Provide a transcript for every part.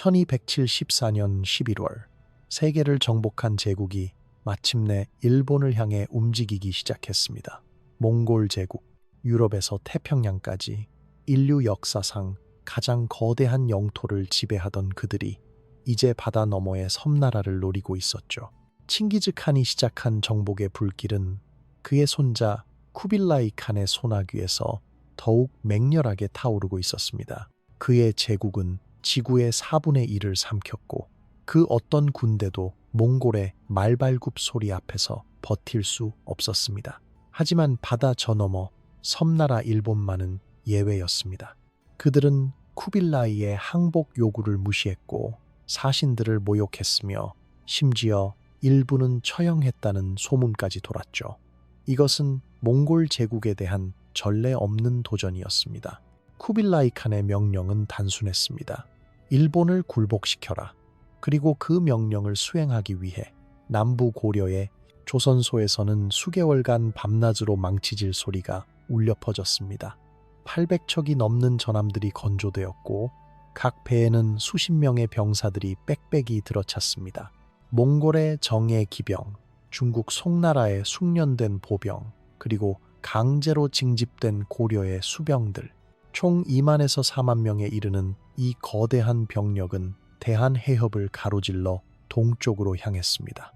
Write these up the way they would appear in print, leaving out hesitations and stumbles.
1274년 11월 세계를 정복한 제국이 마침내 일본을 향해 움직이기 시작했습니다. 몽골 제국, 유럽에서 태평양까지 인류 역사상 가장 거대한 영토를 지배하던 그들이 이제 바다 너머의 섬나라를 노리고 있었죠. 칭기즈칸이 시작한 정복의 불길은 그의 손자 쿠빌라이 칸의 소나귀에서 더욱 맹렬하게 타오르고 있었습니다. 그의 제국은 지구의 4분의 1을 삼켰고 그 어떤 군대도 몽골의 말발굽 소리 앞에서 버틸 수 없었습니다. 하지만 바다 저너머 섬나라 일본만은 예외였습니다. 그들은 쿠빌라이의 항복 요구를 무시했고 사신들을 모욕했으며 심지어 일부는 처형했다는 소문까지 돌았죠. 이것은 몽골 제국에 대한 전례 없는 도전이었습니다. 쿠빌라이 칸의 명령은 단순했습니다. 일본을 굴복시켜라. 그리고 그 명령을 수행하기 위해 남부 고려의 조선소에서는 수개월간 밤낮으로 망치질 소리가 울려 퍼졌습니다. 800척이 넘는 전함들이 건조되었고 각 배에는 수십 명의 병사들이 빽빽이 들어찼습니다. 몽골의 정예 기병, 중국 송나라의 숙련된 보병, 그리고 강제로 징집된 고려의 수병들, 총 2만에서 4만 명에 이르는 이 거대한 병력은 대한해협을 가로질러 동쪽으로 향했습니다.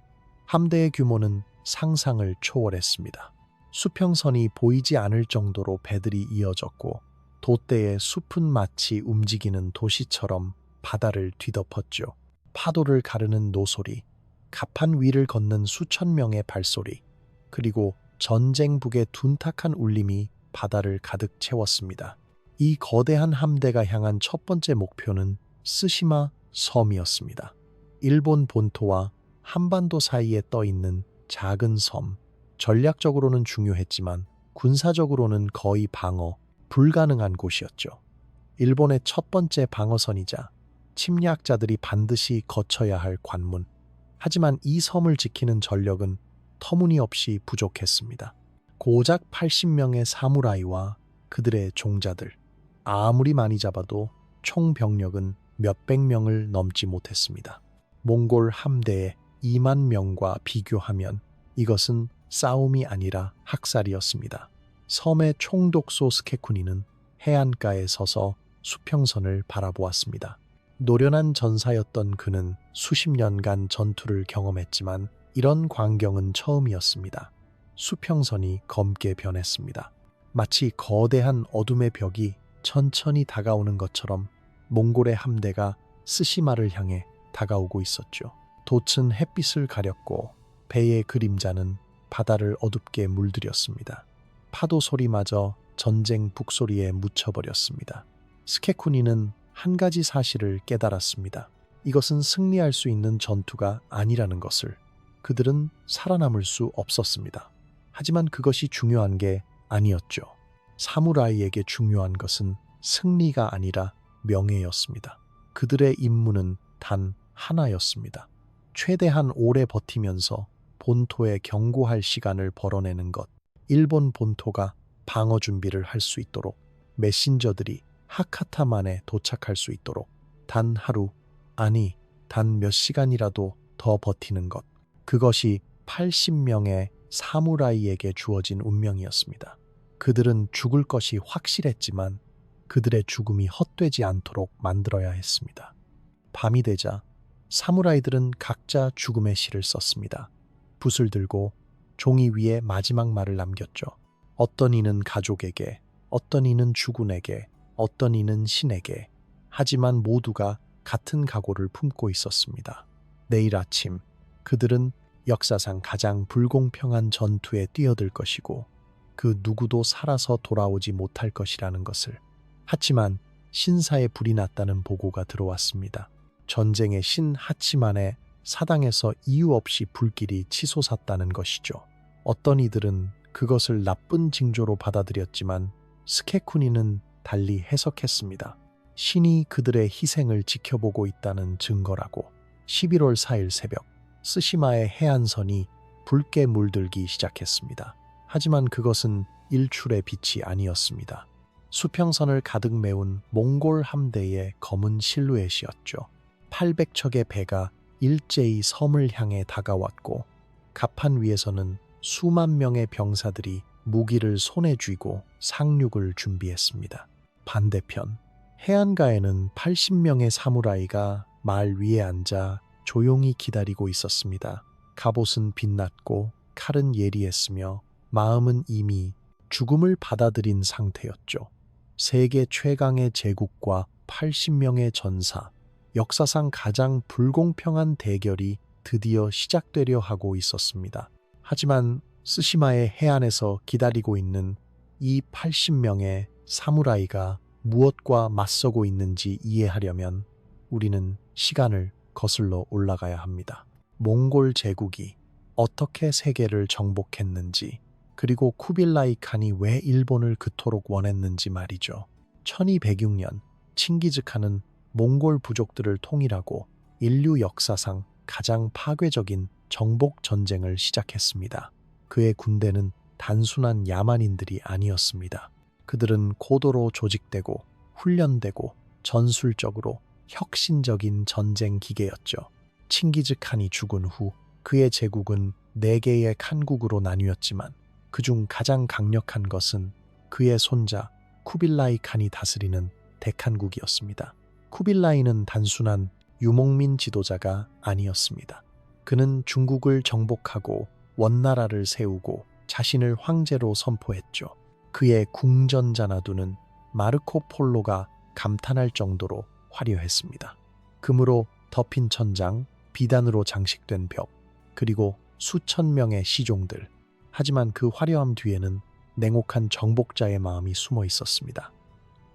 함대의 규모는 상상을 초월했습니다. 수평선이 보이지 않을 정도로 배들이 이어졌고 돛대의 숲은 마치 움직이는 도시처럼 바다를 뒤덮었죠. 파도를 가르는 노소리, 갑판 위를 걷는 수천 명의 발소리, 그리고 전쟁북의 둔탁한 울림이 바다를 가득 채웠습니다. 이 거대한 함대가 향한 첫 번째 목표는 스시마 섬이었습니다. 일본 본토와 한반도 사이에 떠 있는 작은 섬, 전략적으로는 중요했지만 군사적으로는 거의 방어 불가능한 곳이었죠. 일본의 첫 번째 방어선이자 침략자들이 반드시 거쳐야 할 관문. 하지만 이 섬을 지키는 전력은 터무니없이 부족했습니다. 고작 80명의 사무라이와 그들의 종자들, 아무리 많이 잡아도 총 병력은 몇백 명을 넘지 못했습니다. 몽골 함대의 2만 명과 비교하면 이것은 싸움이 아니라 학살이었습니다. 섬의 총독소 스케쿠니는 해안가에 서서 수평선을 바라보았습니다. 노련한 전사였던 그는 수십 년간 전투를 경험했지만 이런 광경은 처음이었습니다. 수평선이 검게 변했습니다. 마치 거대한 어둠의 벽이 천천히 다가오는 것처럼 몽골의 함대가 스시마를 향해 다가오고 있었죠. 돛은 햇빛을 가렸고 배의 그림자는 바다를 어둡게 물들였습니다. 파도 소리마저 전쟁 북소리에 묻혀버렸습니다. 스케쿠니는 한 가지 사실을 깨달았습니다. 이것은 승리할 수 있는 전투가 아니라는 것을. 그들은 살아남을 수 없었습니다. 하지만 그것이 중요한 게 아니었죠. 사무라이에게 중요한 것은 승리가 아니라 명예였습니다. 그들의 임무는 단 하나였습니다. 최대한 오래 버티면서 본토에 경고할 시간을 벌어내는 것. 일본 본토가 방어 준비를 할 수 있도록, 메신저들이 하카타만에 도착할 수 있도록 단 하루, 아니 단 몇 시간이라도 더 버티는 것. 그것이 80명의 사무라이에게 주어진 운명이었습니다. 그들은 죽을 것이 확실했지만 그들의 죽음이 헛되지 않도록 만들어야 했습니다. 밤이 되자 사무라이들은 각자 죽음의 시를 썼습니다. 붓을 들고 종이 위에 마지막 말을 남겼죠. 어떤 이는 가족에게, 어떤 이는 주군에게, 어떤 이는 신에게. 하지만 모두가 같은 각오를 품고 있었습니다. 내일 아침 그들은 역사상 가장 불공평한 전투에 뛰어들 것이고 그 누구도 살아서 돌아오지 못할 것이라는 것을. 하지만 신사에 불이 났다는 보고가 들어왔습니다. 전쟁의 신 하치만의 사당에서 이유 없이 불길이 치솟았다는 것이죠. 어떤 이들은 그것을 나쁜 징조로 받아들였지만 스케쿠니는 달리 해석했습니다. 신이 그들의 희생을 지켜보고 있다는 증거라고. 11월 4일 새벽 스시마의 해안선이 붉게 물들기 시작했습니다. 하지만 그것은 일출의 빛이 아니었습니다. 수평선을 가득 메운 몽골 함대의 검은 실루엣이었죠. 800척의 배가 일제히 섬을 향해 다가왔고 갑판 위에서는 수만 명의 병사들이 무기를 손에 쥐고 상륙을 준비했습니다. 반대편 해안가에는 80명의 사무라이가 말 위에 앉아 조용히 기다리고 있었습니다. 갑옷은 빛났고 칼은 예리했으며 마음은 이미 죽음을 받아들인 상태였죠. 세계 최강의 제국과 80명의 전사, 역사상 가장 불공평한 대결이 드디어 시작되려 하고 있었습니다. 하지만 스시마의 해안에서 기다리고 있는 이 80명의 사무라이가 무엇과 맞서고 있는지 이해하려면 우리는 시간을 거슬러 올라가야 합니다. 몽골 제국이 어떻게 세계를 정복했는지, 그리고 쿠빌라이 칸이 왜 일본을 그토록 원했는지 말이죠. 1206년 칭기즈칸은 몽골 부족들을 통일하고 인류 역사상 가장 파괴적인 정복 전쟁을 시작했습니다. 그의 군대는 단순한 야만인들이 아니었습니다. 그들은 고도로 조직되고 훈련되고 전술적으로 혁신적인 전쟁 기계였죠. 칭기즈칸이 죽은 후 그의 제국은 4개의 칸국으로 나뉘었지만 그중 가장 강력한 것은 그의 손자 쿠빌라이 칸이 다스리는 대칸국이었습니다. 쿠빌라이는 단순한 유목민 지도자가 아니었습니다. 그는 중국을 정복하고 원나라를 세우고 자신을 황제로 선포했죠. 그의 궁전자나두는 마르코 폴로가 감탄할 정도로 화려했습니다. 금으로 덮인 천장, 비단으로 장식된 벽, 그리고 수천 명의 시종들. 하지만 그 화려함 뒤에는 냉혹한 정복자의 마음이 숨어 있었습니다.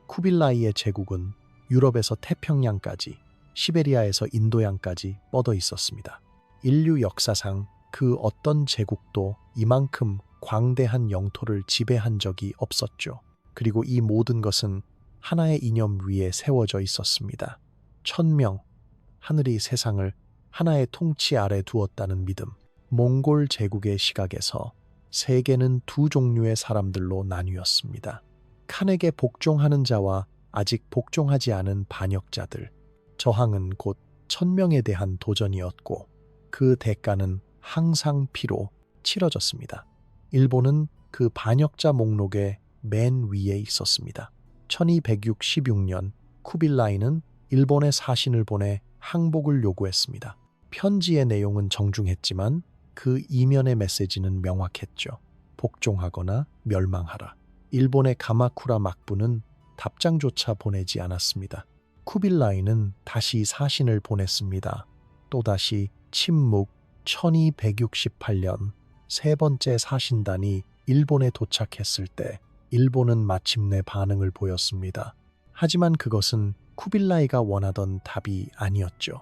쿠빌라이의 제국은 유럽에서 태평양까지, 시베리아에서 인도양까지 뻗어 있었습니다. 인류 역사상 그 어떤 제국도 이만큼 광대한 영토를 지배한 적이 없었죠. 그리고 이 모든 것은 하나의 이념 위에 세워져 있었습니다. 1000명, 하늘이 세상을 하나의 통치 아래 두었다는 믿음. 몽골 제국의 시각에서 세계는 두 종류의 사람들로 나뉘었습니다. 칸에게 복종하는 자와 아직 복종하지 않은 반역자들. 저항은 곧 1000명에 대한 도전이었고 그 대가는 항상 피로 치러졌습니다. 일본은 그 반역자 목록의 맨 위에 있었습니다. 1266년 쿠빌라이는 일본에 사신을 보내 항복을 요구했습니다. 편지의 내용은 정중했지만 그 이면의 메시지는 명확했죠. 복종하거나 멸망하라. 일본의 가마쿠라 막부는 답장조차 보내지 않았습니다. 쿠빌라이는 다시 사신을 보냈습니다. 또다시 침묵. 1268년 세 번째 사신단이 일본에 도착했을 때 일본은 마침내 반응을 보였습니다. 하지만 그것은 쿠빌라이가 원하던 답이 아니었죠.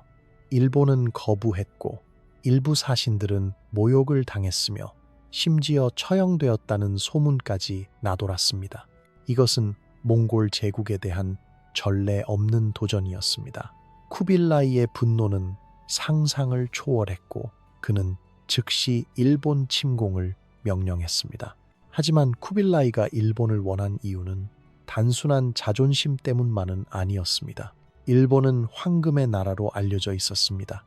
일본은 거부했고 일부 사신들은 모욕을 당했으며 심지어 처형되었다는 소문까지 나돌았습니다. 이것은 몽골 제국에 대한 전례 없는 도전이었습니다. 쿠빌라이의 분노는 상상을 초월했고 그는 즉시 일본 침공을 명령했습니다. 하지만 쿠빌라이가 일본을 원한 이유는 단순한 자존심 때문만은 아니었습니다. 일본은 황금의 나라로 알려져 있었습니다.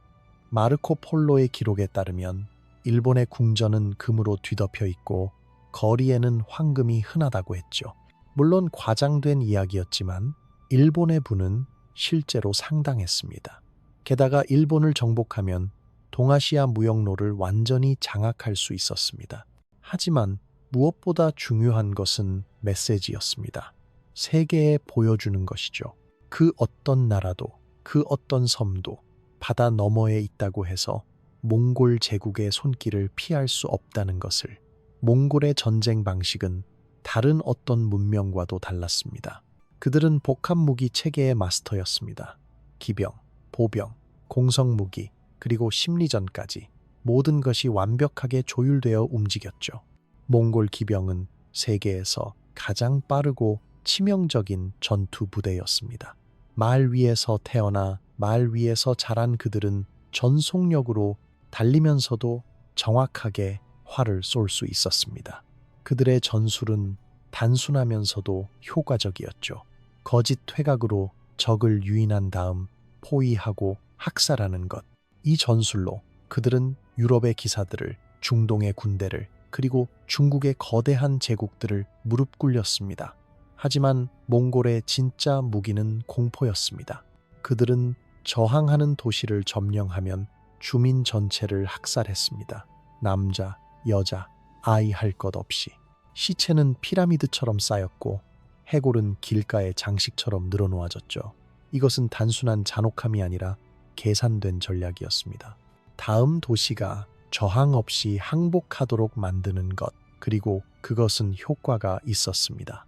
마르코 폴로의 기록에 따르면 일본의 궁전은 금으로 뒤덮여 있고 거리에는 황금이 흔하다고 했죠. 물론 과장된 이야기였지만 일본의 부는 실제로 상당했습니다. 게다가 일본을 정복하면 동아시아 무역로를 완전히 장악할 수 있었습니다. 하지만 무엇보다 중요한 것은 메시지였습니다. 세계에 보여주는 것이죠. 그 어떤 나라도, 그 어떤 섬도 바다 너머에 있다고 해서 몽골 제국의 손길을 피할 수 없다는 것을. 몽골의 전쟁 방식은 다른 어떤 문명과도 달랐습니다. 그들은 복합 무기 체계의 마스터였습니다. 기병, 보병, 공성무기, 그리고 심리전까지 모든 것이 완벽하게 조율되어 움직였죠. 몽골 기병은 세계에서 가장 빠르고 치명적인 전투 부대였습니다. 말 위에서 태어나 말 위에서 자란 그들은 전속력으로 달리면서도 정확하게 활을 쏠 수 있었습니다. 그들의 전술은 단순하면서도 효과적이었죠. 거짓 퇴각으로 적을 유인한 다음 포위하고 학살하는 것. 이 전술로 그들은 유럽의 기사들을, 중동의 군대를, 그리고 중국의 거대한 제국들을 무릎 꿇렸습니다. 하지만 몽골의 진짜 무기는 공포였습니다. 그들은 저항하는 도시를 점령하면 주민 전체를 학살했습니다. 남자, 여자, 아이 할 것 없이. 시체는 피라미드처럼 쌓였고 해골은 길가의 장식처럼 늘어놓아졌죠. 이것은 단순한 잔혹함이 아니라 계산된 전략이었습니다. 다음 도시가 저항 없이 항복하도록 만드는 것, 그리고 그것은 효과가 있었습니다.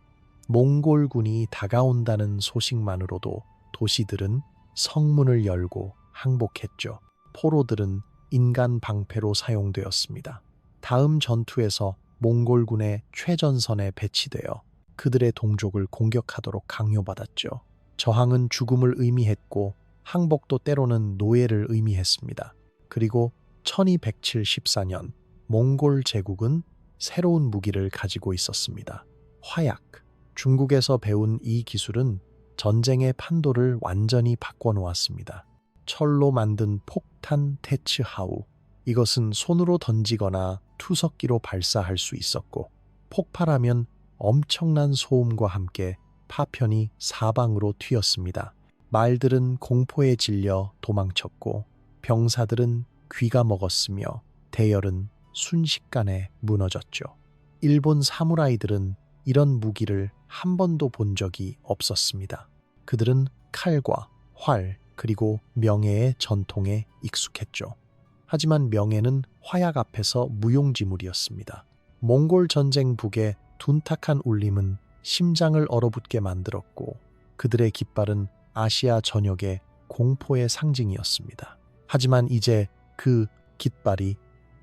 몽골군이 다가온다는 소식만으로도 도시들은 성문을 열고 항복했죠. 포로들은 인간 방패로 사용되었습니다. 다음 전투에서 몽골군의 최전선에 배치되어 그들의 동족을 공격하도록 강요받았죠. 저항은 죽음을 의미했고 항복도 때로는 노예를 의미했습니다. 그리고 1274년 몽골 제국은 새로운 무기를 가지고 있었습니다. 화약. 중국에서 배운 이 기술은 전쟁의 판도를 완전히 바꿔놓았습니다. 철로 만든 폭탄 테츠하우. 이것은 손으로 던지거나 투석기로 발사할 수 있었고 폭발하면 엄청난 소음과 함께 파편이 사방으로 튀었습니다. 말들은 공포에 질려 도망쳤고 병사들은 귀가 먹었으며 대열은 순식간에 무너졌죠. 일본 사무라이들은 이런 무기를 한 번도 본 적이 없었습니다. 그들은 칼과 활 그리고 명예의 전통에 익숙했죠. 하지만 명예는 화약 앞에서 무용지물이었습니다. 몽골 전쟁 북의 둔탁한 울림은 심장을 얼어붙게 만들었고 그들의 깃발은 아시아 전역의 공포의 상징이었습니다. 하지만 이제 그 깃발이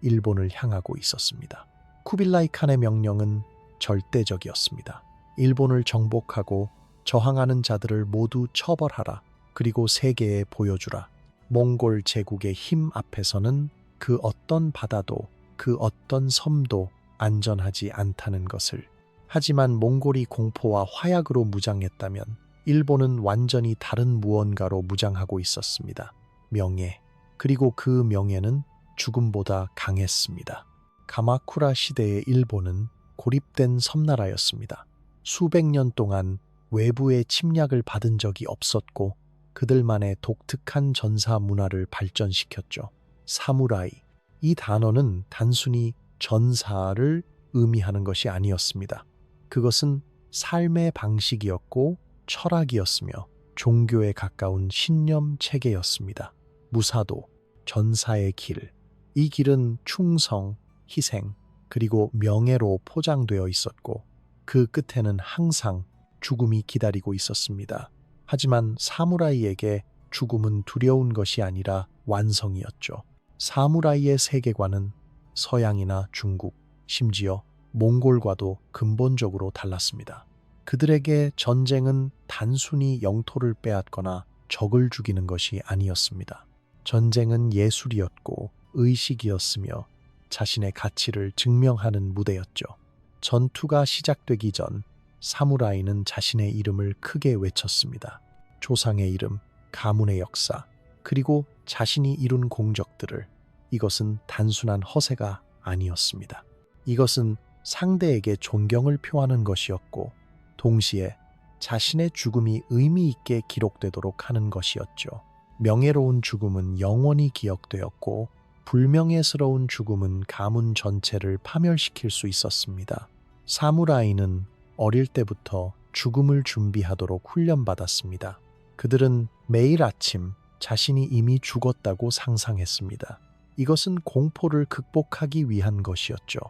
일본을 향하고 있었습니다. 쿠빌라이 칸의 명령은 절대적이었습니다. 일본을 정복하고 저항하는 자들을 모두 처벌하라. 그리고 세계에 보여주라. 몽골 제국의 힘 앞에서는 그 어떤 바다도 그 어떤 섬도 안전하지 않다는 것을. 하지만 몽골이 공포와 화약으로 무장했다면 일본은 완전히 다른 무언가로 무장하고 있었습니다. 명예. 그리고 그 명예는 죽음보다 강했습니다. 가마쿠라 시대의 일본은 고립된 섬나라였습니다. 수백 년 동안 외부의 침략을 받은 적이 없었고 그들만의 독특한 전사 문화를 발전시켰죠. 사무라이. 이 단어는 단순히 전사를 의미하는 것이 아니었습니다. 그것은 삶의 방식이었고 철학이었으며 종교에 가까운 신념 체계였습니다. 무사도, 전사의 길. 이 길은 충성, 희생, 그리고 명예로 포장되어 있었고 그 끝에는 항상 죽음이 기다리고 있었습니다. 하지만 사무라이에게 죽음은 두려운 것이 아니라 완성이었죠. 사무라이의 세계관은 서양이나 중국, 심지어 몽골과도 근본적으로 달랐습니다. 그들에게 전쟁은 단순히 영토를 빼앗거나 적을 죽이는 것이 아니었습니다. 전쟁은 예술이었고 의식이었으며 자신의 가치를 증명하는 무대였죠. 전투가 시작되기 전 사무라이는 자신의 이름을 크게 외쳤습니다. 조상의 이름, 가문의 역사, 그리고 자신이 이룬 공적들을. 이것은 단순한 허세가 아니었습니다. 이것은 상대에게 존경을 표하는 것이었고 동시에 자신의 죽음이 의미 있게 기록되도록 하는 것이었죠. 명예로운 죽음은 영원히 기억되었고 불명예스러운 죽음은 가문 전체를 파멸시킬 수 있었습니다. 사무라이는 어릴 때부터 죽음을 준비하도록 훈련받았습니다. 그들은 매일 아침 자신이 이미 죽었다고 상상했습니다. 이것은 공포를 극복하기 위한 것이었죠.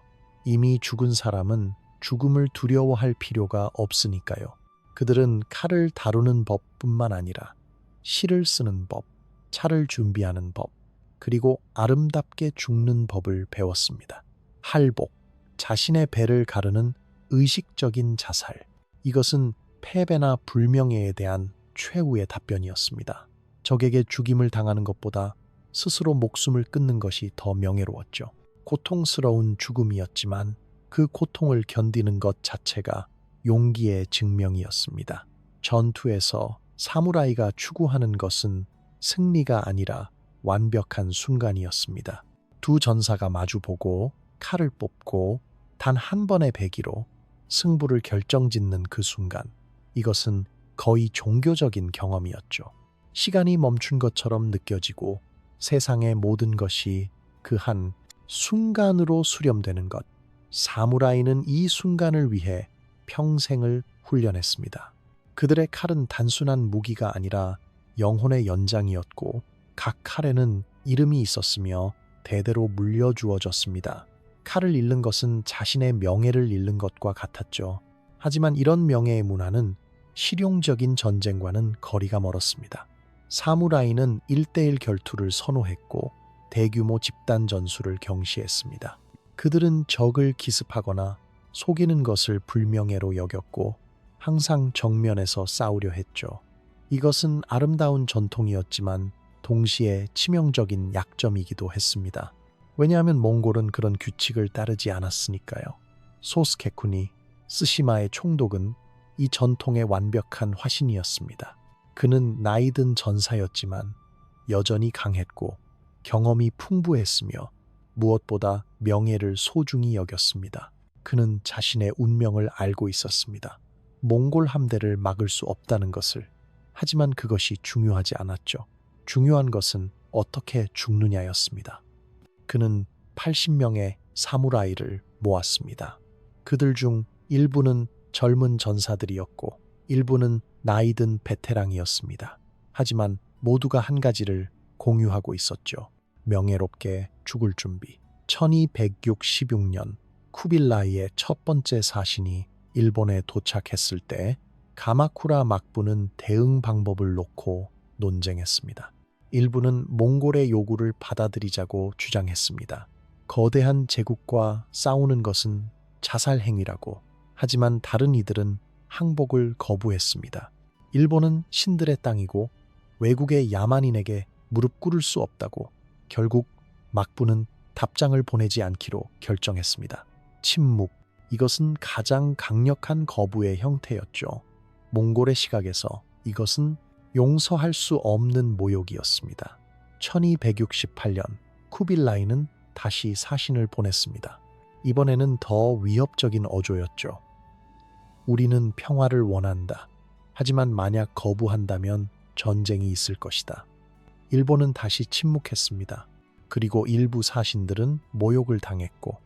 이미 죽은 사람은 죽음을 두려워할 필요가 없으니까요. 그들은 칼을 다루는 법뿐만 아니라 실을 쓰는 법, 차를 준비하는 법, 그리고 아름답게 죽는 법을 배웠습니다. 할복, 자신의 배를 가르는 의식적인 자살. 이것은 패배나 불명예에 대한 최후의 답변이었습니다. 적에게 죽임을 당하는 것보다 스스로 목숨을 끊는 것이 더 명예로웠죠. 고통스러운 죽음이었지만 그 고통을 견디는 것 자체가 용기의 증명이었습니다. 전투에서 사무라이가 추구하는 것은 승리가 아니라 완벽한 순간이었습니다. 두 전사가 마주보고 칼을 뽑고 단 한 번의 배기로 승부를 결정짓는 그 순간, 이것은 거의 종교적인 경험이었죠. 시간이 멈춘 것처럼 느껴지고 세상의 모든 것이 그 한 순간으로 수렴되는 것. 사무라이는 이 순간을 위해 평생을 훈련했습니다. 그들의 칼은 단순한 무기가 아니라 영혼의 연장이었고 각 칼에는 이름이 있었으며 대대로 물려주어졌습니다. 칼을 잃는 것은 자신의 명예를 잃는 것과 같았죠. 하지만 이런 명예의 문화는 실용적인 전쟁과는 거리가 멀었습니다. 사무라이는 1대1 결투를 선호했고 대규모 집단 전술을 경시했습니다. 그들은 적을 기습하거나 속이는 것을 불명예로 여겼고 항상 정면에서 싸우려 했죠. 이것은 아름다운 전통이었지만 동시에 치명적인 약점이기도 했습니다. 왜냐하면 몽골은 그런 규칙을 따르지 않았으니까요. 소스케쿤이 쓰시마의 총독은 이 전통의 완벽한 화신이었습니다. 그는 나이든 전사였지만 여전히 강했고 경험이 풍부했으며 무엇보다 명예를 소중히 여겼습니다. 그는 자신의 운명을 알고 있었습니다. 몽골 함대를 막을 수 없다는 것을. 하지만 그것이 중요하지 않았죠. 중요한 것은 어떻게 죽느냐였습니다. 그는 80명의 사무라이를 모았습니다. 그들 중 일부는 젊은 전사들이었고 일부는 나이든 베테랑이었습니다. 하지만 모두가 한 가지를 공유하고 있었죠. 명예롭게 죽을 준비. 1266년 쿠빌라이의 첫 번째 사신이 일본에 도착했을 때 가마쿠라 막부는 대응 방법을 놓고 논쟁했습니다. 일부는 몽골의 요구를 받아들이자고 주장했습니다. 거대한 제국과 싸우는 것은 자살 행위라고. 하지만 다른 이들은 항복을 거부했습니다. 일본은 신들의 땅이고 외국의 야만인에게 무릎 꿇을 수 없다고. 결국 막부는 답장을 보내지 않기로 결정했습니다. 침묵. 이것은 가장 강력한 거부의 형태였죠. 몽골의 시각에서 이것은 용서할 수 없는 모욕이었습니다. 1268년 쿠빌라이는 다시 사신을 보냈습니다. 이번에는 더 위협적인 어조였죠. 우리는 평화를 원한다. 하지만 만약 거부한다면 전쟁이 있을 것이다. 일본은 다시 침묵했습니다. 그리고 일부 사신들은 모욕을 당했고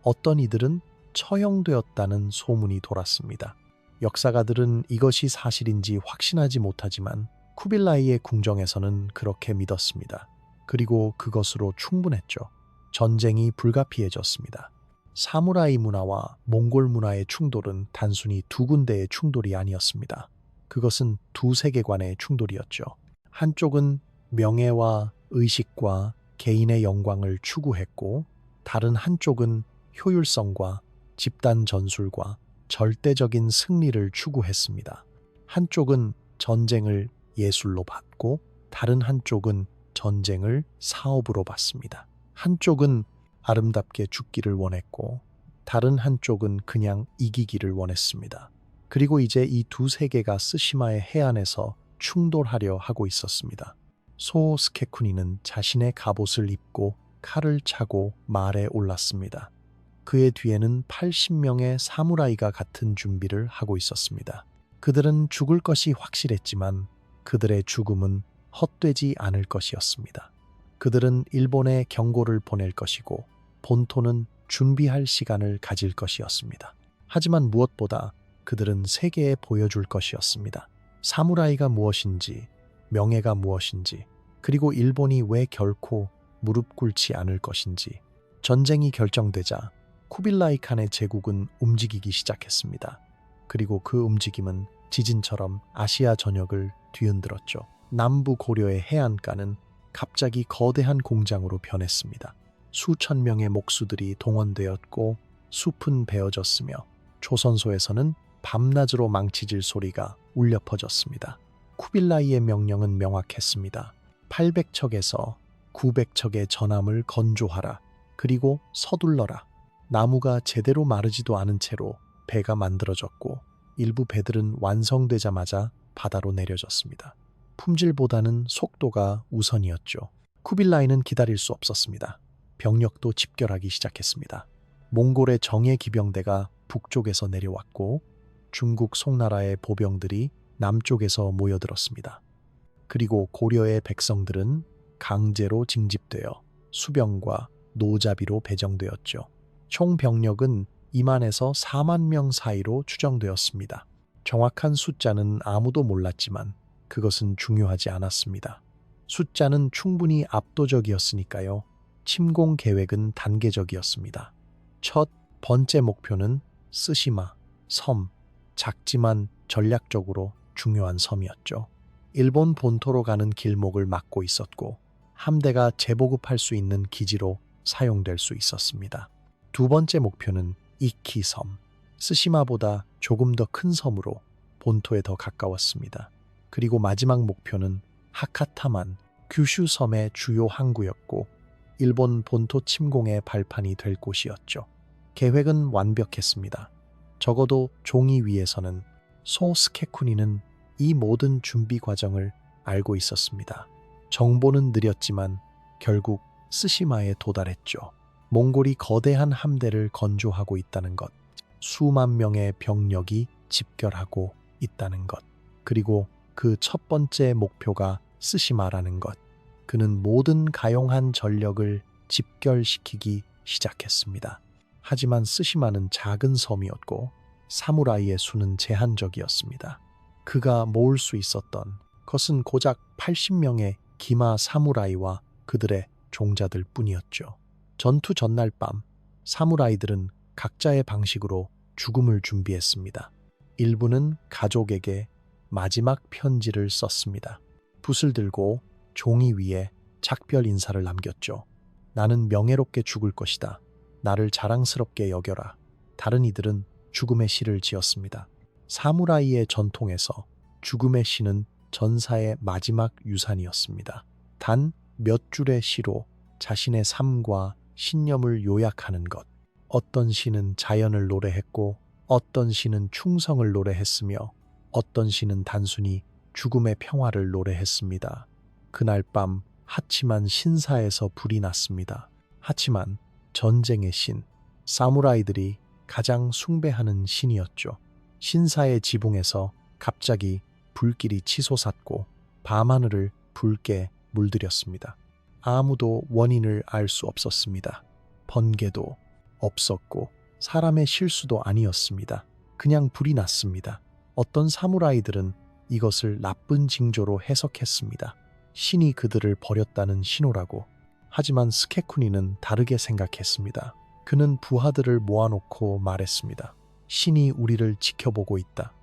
어떤 이들은 처형되었다는 소문이 돌았습니다. 역사가들은 이것이 사실인지 확신하지 못하지만 쿠빌라이의 궁정에서는 그렇게 믿었습니다. 그리고 그것으로 충분했죠. 전쟁이 불가피해졌습니다. 사무라이 문화와 몽골 문화의 충돌은 단순히 두 군데의 충돌이 아니었습니다. 그것은 두 세계관의 충돌이었죠. 한쪽은 명예와 의식과 개인의 영광을 추구했고 다른 한쪽은 효율성과 집단 전술과 절대적인 승리를 추구했습니다. 한쪽은 전쟁을 예술로 봤고 다른 한쪽은 전쟁을 사업으로 봤습니다. 한쪽은 아름답게 죽기를 원했고 다른 한쪽은 그냥 이기기를 원했습니다. 그리고 이제 이 두 세계가 쓰시마의 해안에서 충돌하려 하고 있었습니다. 소스케쿠니는 자신의 갑옷을 입고 칼을 차고 말에 올랐습니다. 그의 뒤에는 80명의 사무라이가 같은 준비를 하고 있었습니다. 그들은 죽을 것이 확실했지만 그들의 죽음은 헛되지 않을 것이었습니다. 그들은 일본에 경고를 보낼 것이고 본토는 준비할 시간을 가질 것이었습니다. 하지만 무엇보다 그들은 세계에 보여줄 것이었습니다. 사무라이가 무엇인지, 명예가 무엇인지, 그리고 일본이 왜 결코 무릎 꿇지 않을 것인지. 전쟁이 결정되자 쿠빌라이 칸의 제국은 움직이기 시작했습니다. 그리고 그 움직임은 지진처럼 아시아 전역을 뒤흔들었죠. 남부 고려의 해안가는 갑자기 거대한 공장으로 변했습니다. 수천 명의 목수들이 동원되었고 숲은 베어졌으며 조선소에서는 밤낮으로 망치질 소리가 울려 퍼졌습니다. 쿠빌라이의 명령은 명확했습니다. 800척에서 900척의 전함을 건조하라. 그리고 서둘러라. 나무가 제대로 마르지도 않은 채로 배가 만들어졌고 일부 배들은 완성되자마자 바다로 내려졌습니다. 품질보다는 속도가 우선이었죠. 쿠빌라이는 기다릴 수 없었습니다. 병력도 집결하기 시작했습니다. 몽골의 정예 기병대가 북쪽에서 내려왔고 중국 송나라의 보병들이 남쪽에서 모여들었습니다. 그리고 고려의 백성들은 강제로 징집되어 수병과 노자비로 배정되었죠. 총 병력은 2만에서 4만 명 사이로 추정되었습니다. 정확한 숫자는 아무도 몰랐지만 그것은 중요하지 않았습니다. 숫자는 충분히 압도적이었으니까요. 침공 계획은 단계적이었습니다. 첫 번째 목표는 쓰시마 섬, 작지만 전략적으로 중요한 섬이었죠. 일본 본토로 가는 길목을 막고 있었고 함대가 재보급할 수 있는 기지로 사용될 수 있었습니다. 두 번째 목표는 이키 섬, 쓰시마보다 조금 더 큰 섬으로 본토에 더 가까웠습니다. 그리고 마지막 목표는 하카타만, 규슈 섬의 주요 항구였고 일본 본토 침공의 발판이 될 곳이었죠. 계획은 완벽했습니다. 적어도 종이 위에서는 소 스케쿠니는 이 모든 준비 과정을 알고 있었습니다. 정보는 느렸지만 결국 쓰시마에 도달했죠. 몽골이 거대한 함대를 건조하고 있다는 것, 수만 명의 병력이 집결하고 있다는 것, 그리고 그 첫 번째 목표가 쓰시마라는 것. 그는 모든 가용한 전력을 집결시키기 시작했습니다. 하지만 쓰시마는 작은 섬이었고 사무라이의 수는 제한적이었습니다. 그가 모을 수 있었던 것은 고작 80명의 기마 사무라이와 그들의 종자들 뿐이었죠. 전투 전날 밤 사무라이들은 각자의 방식으로 죽음을 준비했습니다. 일부는 가족에게 마지막 편지를 썼습니다. 붓을 들고 종이 위에 작별 인사를 남겼죠. 나는 명예롭게 죽을 것이다. 나를 자랑스럽게 여겨라. 다른 이들은 죽음의 시를 지었습니다. 사무라이의 전통에서 죽음의 시는 전사의 마지막 유산이었습니다. 단 몇 줄의 시로 자신의 삶과 신념을 요약하는 것. 어떤 시는 자연을 노래했고 어떤 시는 충성을 노래했으며 어떤 시는 단순히 죽음의 평화를 노래했습니다. 그날 밤 하치만 신사에서 불이 났습니다. 하치만 전쟁의 신, 사무라이들이 가장 숭배하는 신이었죠. 신사의 지붕에서 갑자기 불길이 치솟았고 밤하늘을 붉게 물들였습니다. 아무도 원인을 알 수 없었습니다. 번개도 없었고 사람의 실수도 아니었습니다. 그냥 불이 났습니다. 어떤 사무라이들은 이것을 나쁜 징조로 해석했습니다. 신이 그들을 버렸다는 신호라고. 하지만 스케쿠니는 다르게 생각했습니다. 그는 부하들을 모아놓고 말했습니다. 신이 우리를 지켜보고 있다.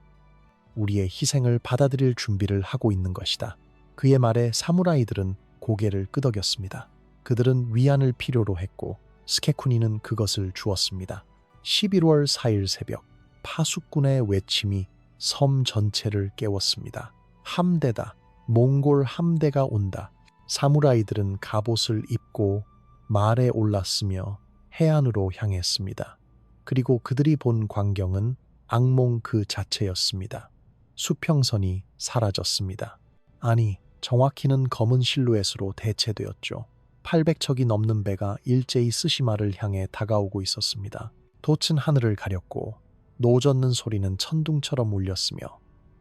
우리의 희생을 받아들일 준비를 하고 있는 것이다. 그의 말에 사무라이들은 고개를 끄덕였습니다. 그들은 위안을 필요로 했고 스케쿠니는 그것을 주었습니다. 11월 4일 새벽 파수꾼의 외침이 섬 전체를 깨웠습니다. 함대다. 몽골 함대가 온다. 사무라이들은 갑옷을 입고 말에 올랐으며 해안으로 향했습니다. 그리고 그들이 본 광경은 악몽 그 자체였습니다. 수평선이 사라졌습니다. 아니, 정확히는 검은 실루엣으로 대체되었죠. 800척이 넘는 배가 일제히 쓰시마를 향해 다가오고 있었습니다. 돛은 하늘을 가렸고 노젓는 소리는 천둥처럼 울렸으며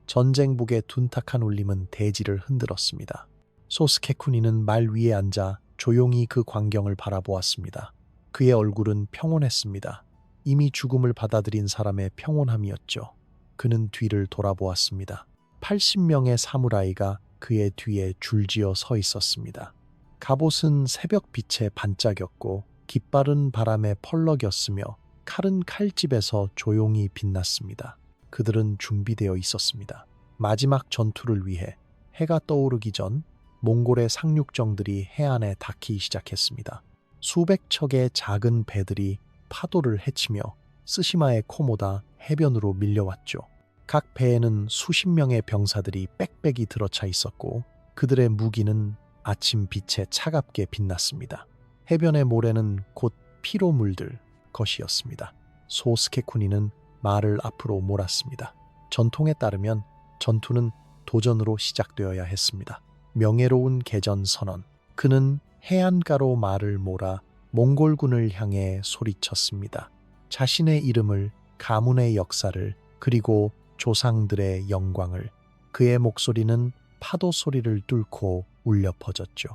전쟁북의 둔탁한 울림은 대지를 흔들었습니다. 소스케쿠니는 말 위에 앉아 조용히 그 광경을 바라보았습니다. 그의 얼굴은 평온했습니다. 이미 죽음을 받아들인 사람의 평온함이었죠. 그는 뒤를 돌아보았습니다. 80명의 사무라이가 그의 뒤에 줄지어 서 있었습니다. 갑옷은 새벽빛에 반짝였고 깃발은 바람에 펄럭였으며 칼은 칼집에서 조용히 빛났습니다. 그들은 준비되어 있었습니다. 마지막 전투를 위해 해가 떠오르기 전 몽골의 상륙정들이 해안에 닿기 시작했습니다. 수백 척의 작은 배들이 파도를 헤치며 쓰시마의 코모다 해변으로 밀려왔죠. 각 배에는 수십 명의 병사들이 빽빽이 들어차 있었고 그들의 무기는 아침 빛에 차갑게 빛났습니다. 해변의 모래는 곧 피로 물들 것이었습니다. 소스케쿠니는 말을 앞으로 몰았습니다. 전통에 따르면 전투는 도전으로 시작되어야 했습니다. 명예로운 개전 선언. 그는 해안가로 말을 몰아 몽골군을 향해 소리쳤습니다. 자신의 이름을, 가문의 역사를, 그리고 조상들의 영광을. 그의 목소리는 파도 소리를 뚫고 울려 퍼졌죠.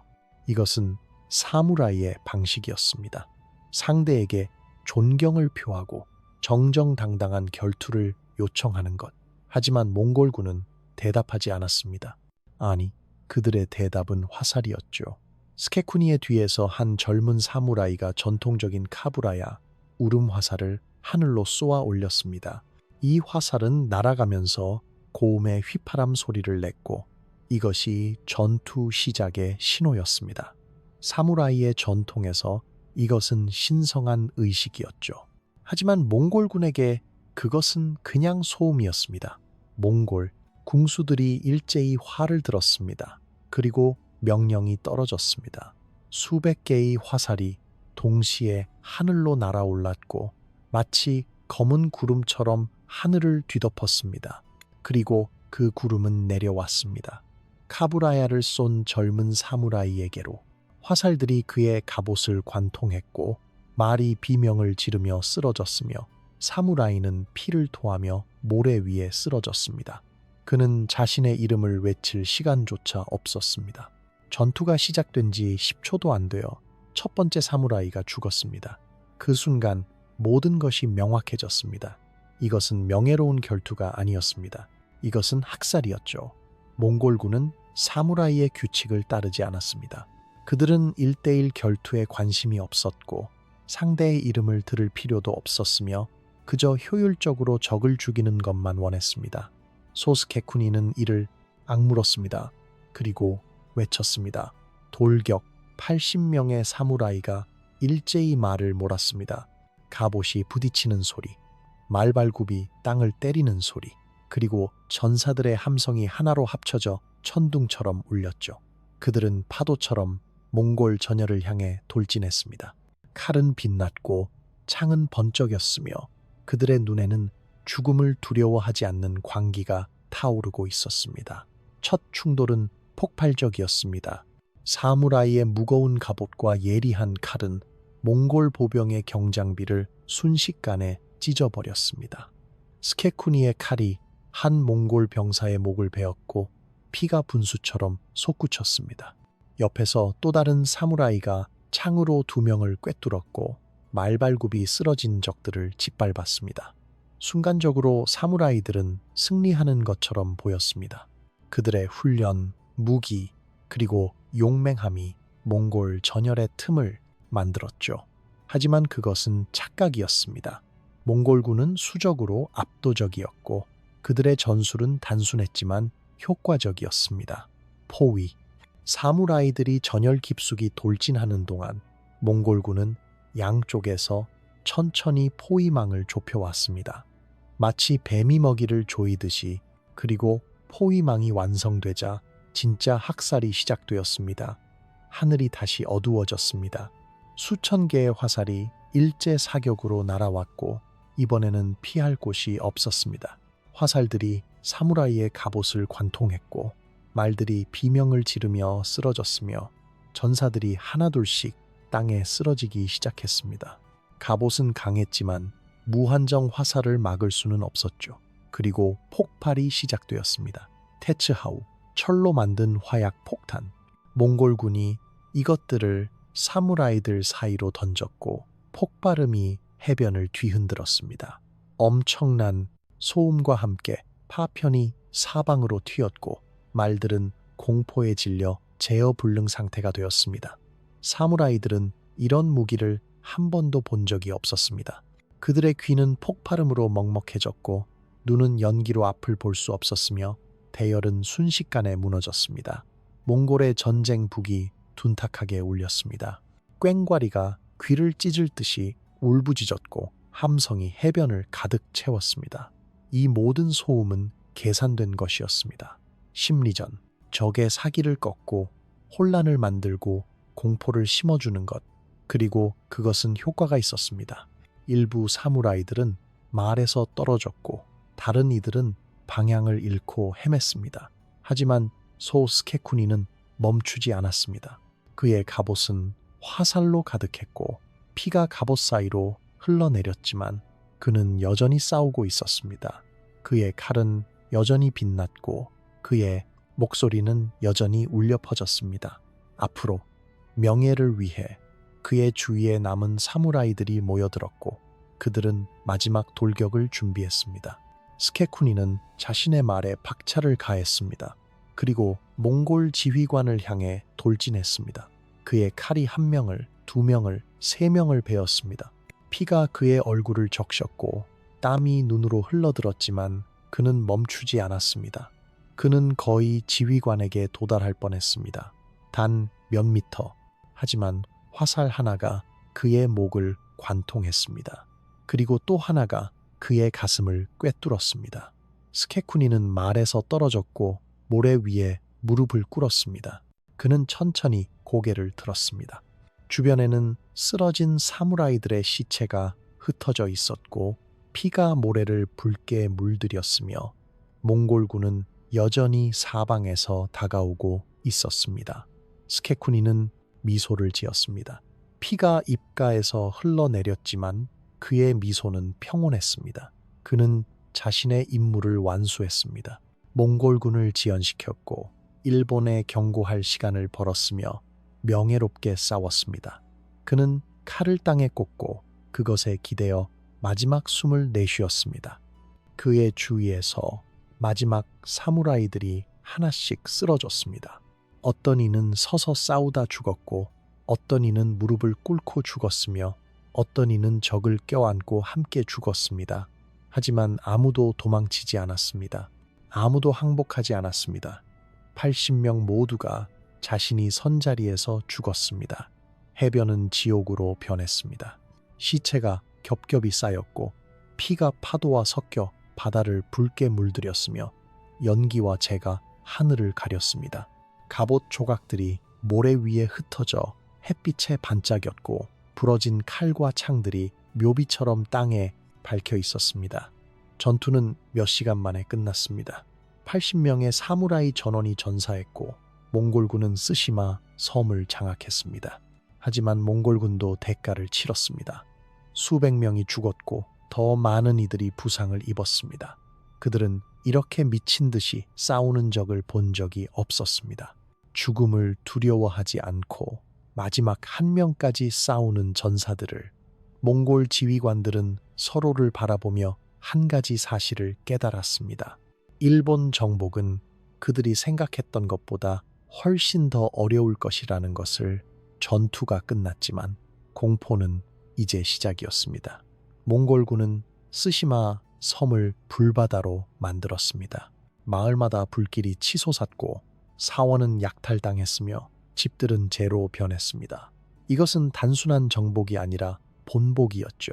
이것은 사무라이의 방식이었습니다. 상대에게 존경을 표하고 정정당당한 결투를 요청하는 것. 하지만 몽골군은 대답하지 않았습니다. 아니, 그들의 대답은 화살이었죠. 스케쿠니의 뒤에서 한 젊은 사무라이가 전통적인 카부라야, 울음 화살을 하늘로 쏘아 올렸습니다. 이 화살은 날아가면서 고음의 휘파람 소리를 냈고 이것이 전투 시작의 신호였습니다. 사무라이의 전통에서 이것은 신성한 의식이었죠. 하지만 몽골군에게 그것은 그냥 소음이었습니다. 몽골 궁수들이 일제히 활을 들었습니다. 그리고 명령이 떨어졌습니다. 수백 개의 화살이 동시에 하늘로 날아올랐고 마치 검은 구름처럼 하늘을 뒤덮었습니다. 그리고 그 구름은 내려왔습니다. 카부라야를 쏜 젊은 사무라이에게로. 화살들이 그의 갑옷을 관통했고 말이 비명을 지르며 쓰러졌으며 사무라이는 피를 토하며 모래 위에 쓰러졌습니다. 그는 자신의 이름을 외칠 시간조차 없었습니다. 전투가 시작된 지 10초도 안 되어 첫 번째 사무라이가 죽었습니다. 그 순간 모든 것이 명확해졌습니다. 이것은 명예로운 결투가 아니었습니다. 이것은 학살이었죠. 몽골군은 사무라이의 규칙을 따르지 않았습니다. 그들은 1대1 결투에 관심이 없었고 상대의 이름을 들을 필요도 없었으며 그저 효율적으로 적을 죽이는 것만 원했습니다. 소스케쿠니는 이를 악물었습니다. 그리고 외쳤습니다. 돌격. 80명의 사무라이가 일제히 말을 몰았습니다. 갑옷이 부딪히는 소리, 말발굽이 땅을 때리는 소리, 그리고 전사들의 함성이 하나로 합쳐져 천둥처럼 울렸죠. 그들은 파도처럼 몽골 전열을 향해 돌진했습니다. 칼은 빛났고 창은 번쩍였으며 그들의 눈에는 죽음을 두려워하지 않는 광기가 타오르고 있었습니다. 첫 충돌은 폭발적이었습니다. 사무라이의 무거운 갑옷과 예리한 칼은 몽골 보병의 경장비를 순식간에 찢어버렸습니다. 스케쿠니의 칼이 한 몽골 병사의 목을 베었고 피가 분수처럼 솟구쳤습니다. 옆에서 또 다른 사무라이가 창으로 2명을 꿰뚫었고 말발굽이 쓰러진 적들을 짓밟았습니다. 순간적으로 사무라이들은 승리하는 것처럼 보였습니다. 그들의 훈련, 무기, 그리고 용맹함이 몽골 전열의 틈을 만들었죠. 하지만 그것은 착각이었습니다. 몽골군은 수적으로 압도적이었고 그들의 전술은 단순했지만 효과적이었습니다. 포위. 사무라이들이 전열 깊숙이 돌진하는 동안 몽골군은 양쪽에서 천천히 포위망을 좁혀왔습니다. 마치 뱀이 먹이를 조이듯이. 그리고 포위망이 완성되자 진짜 학살이 시작되었습니다. 하늘이 다시 어두워졌습니다. 수천 개의 화살이 일제 사격으로 날아왔고 이번에는 피할 곳이 없었습니다. 화살들이 사무라이의 갑옷을 관통했고 말들이 비명을 지르며 쓰러졌으며 전사들이 하나둘씩 땅에 쓰러지기 시작했습니다. 갑옷은 강했지만 무한정 화살을 막을 수는 없었죠. 그리고 폭발이 시작되었습니다. 테츠하우, 철로 만든 화약 폭탄. 몽골군이 이것들을 사무라이들 사이로 던졌고 폭발음이 해변을 뒤흔들었습니다. 엄청난 소음과 함께 파편이 사방으로 튀었고 말들은 공포에 질려 제어불능 상태가 되었습니다. 사무라이들은 이런 무기를 한 번도 본 적이 없었습니다. 그들의 귀는 폭발음으로 먹먹해졌고 눈은 연기로 앞을 볼 수 없었으며 대열은 순식간에 무너졌습니다. 몽골의 전쟁 북이 둔탁하게 울렸습니다. 꽹과리가 귀를 찢을 듯이 울부짖었고 함성이 해변을 가득 채웠습니다. 이 모든 소음은 계산된 것이었습니다. 심리전, 적의 사기를 꺾고 혼란을 만들고 공포를 심어주는 것, 그리고 그것은 효과가 있었습니다. 일부 사무라이들은 말에서 떨어졌고 다른 이들은 방향을 잃고 헤맸습니다. 하지만 소 스케쿠니는 멈추지 않았습니다. 그의 갑옷은 화살로 가득했고 피가 갑옷 사이로 흘러내렸지만 그는 여전히 싸우고 있었습니다. 그의 칼은 여전히 빛났고 그의 목소리는 여전히 울려 퍼졌습니다. 앞으로 명예를 위해 그의 주위에 남은 사무라이들이 모여들었고 그들은 마지막 돌격을 준비했습니다. 스케쿠니는 자신의 말에 박차를 가했습니다. 그리고 몽골 지휘관을 향해 돌진했습니다. 그의 칼이 1명을, 2명을, 3명을 베었습니다. 피가 그의 얼굴을 적셨고 땀이 눈으로 흘러들었지만 그는 멈추지 않았습니다. 그는 거의 지휘관에게 도달할 뻔했습니다. 단 몇 미터. 하지만 화살 하나가 그의 목을 관통했습니다. 그리고 또 하나가 그의 가슴을 꿰뚫었습니다. 스케쿠니는 말에서 떨어졌고 모래 위에 무릎을 꿇었습니다. 그는 천천히 고개를 들었습니다. 주변에는 쓰러진 사무라이들의 시체가 흩어져 있었고 피가 모래를 붉게 물들였으며 몽골군은 여전히 사방에서 다가오고 있었습니다. 스케쿠니는 미소를 지었습니다. 피가 입가에서 흘러내렸지만 그의 미소는 평온했습니다. 그는 자신의 임무를 완수했습니다. 몽골군을 지연시켰고 일본에 경고할 시간을 벌었으며 명예롭게 싸웠습니다. 그는 칼을 땅에 꽂고 그것에 기대어 마지막 숨을 내쉬었습니다. 그의 주위에서 마지막 사무라이들이 하나씩 쓰러졌습니다. 어떤 이는 서서 싸우다 죽었고 어떤 이는 무릎을 꿇고 죽었으며 어떤 이는 적을 껴안고 함께 죽었습니다. 하지만 아무도 도망치지 않았습니다. 아무도 항복하지 않았습니다. 80명 모두가 자신이 선 자리에서 죽었습니다. 해변은 지옥으로 변했습니다. 시체가 겹겹이 쌓였고 피가 파도와 섞여 바다를 붉게 물들였으며 연기와 재가 하늘을 가렸습니다. 갑옷 조각들이 모래 위에 흩어져 햇빛에 반짝였고 부러진 칼과 창들이 묘비처럼 땅에 박혀 있었습니다. 전투는 몇 시간 만에 끝났습니다. 80명의 사무라이 전원이 전사했고 몽골군은 쓰시마 섬을 장악했습니다. 하지만 몽골군도 대가를 치렀습니다. 수백 명이 죽었고 더 많은 이들이 부상을 입었습니다. 그들은 이렇게 미친 듯이 싸우는 적을 본 적이 없었습니다. 죽음을 두려워하지 않고 마지막 1명까지 싸우는 전사들을 몽골 지휘관들은 서로를 바라보며 한 가지 사실을 깨달았습니다. 일본 정복은 그들이 생각했던 것보다 훨씬 더 어려울 것이라는 것을. 전투가 끝났지만 공포는 이제 시작이었습니다. 몽골군은 쓰시마 섬을 불바다로 만들었습니다. 마을마다 불길이 치솟았고 사원은 약탈당했으며 집들은 재로 변했습니다. 이것은 단순한 정복이 아니라 본복이었죠.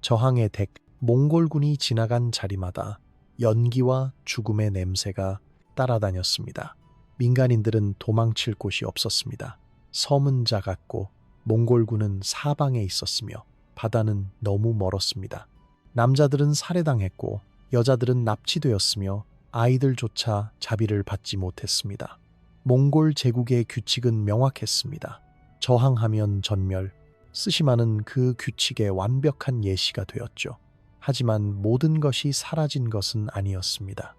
저항의 덱, 몽골군이 지나간 자리마다 연기와 죽음의 냄새가 따라다녔습니다. 민간인들은 도망칠 곳이 없었습니다. 섬은 작았고 몽골군은 사방에 있었으며 바다는 너무 멀었습니다. 남자들은 살해당했고 여자들은 납치되었으며 아이들조차 자비를 받지 못했습니다. 몽골 제국의 규칙은 명확했습니다. 저항하면 전멸. 쓰시마는 그 규칙의 완벽한 예시가 되었죠. 하지만 모든 것이 사라진 것은 아니었습니다.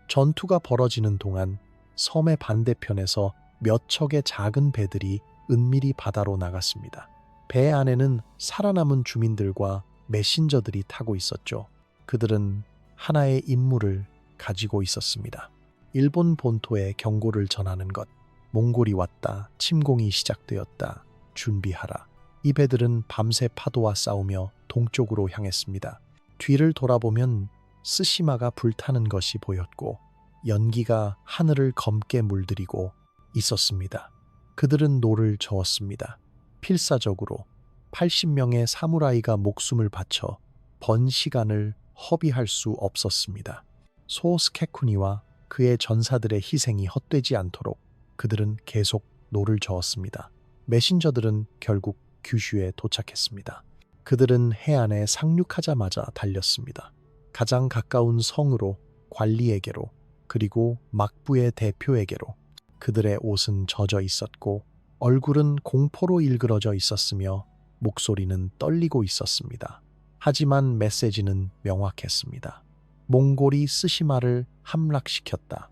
전투가 벌어지는 동안 섬의 반대편에서 몇 척의 작은 배들이 은밀히 바다로 나갔습니다. 배 안에는 살아남은 주민들과 메신저들이 타고 있었죠. 그들은 하나의 임무를 가지고 있었습니다. 일본 본토에 경고를 전하는 것. 몽골이 왔다. 침공이 시작되었다. 준비하라. 이 배들은 밤새 파도와 싸우며 동쪽으로 향했습니다. 뒤를 돌아보면 쓰시마가 불타는 것이 보였고 연기가 하늘을 검게 물들이고 있었습니다. 그들은 노를 저었습니다. 필사적으로 80명의 사무라이가 목숨을 바쳐 번 시간을 허비할 수 없었습니다. 소 스케쿠니와 그의 전사들의 희생이 헛되지 않도록 그들은 계속 노를 저었습니다. 메신저들은 결국 규슈에 도착했습니다. 그들은 해안에 상륙하자마자 달렸습니다. 가장 가까운 성으로 관리에게로 그리고 막부의 대표에게로. 그들의 옷은 젖어 있었고 얼굴은 공포로 일그러져 있었으며 목소리는 떨리고 있었습니다. 하지만 메시지는 명확했습니다. 몽골이 스시마를 함락시켰다.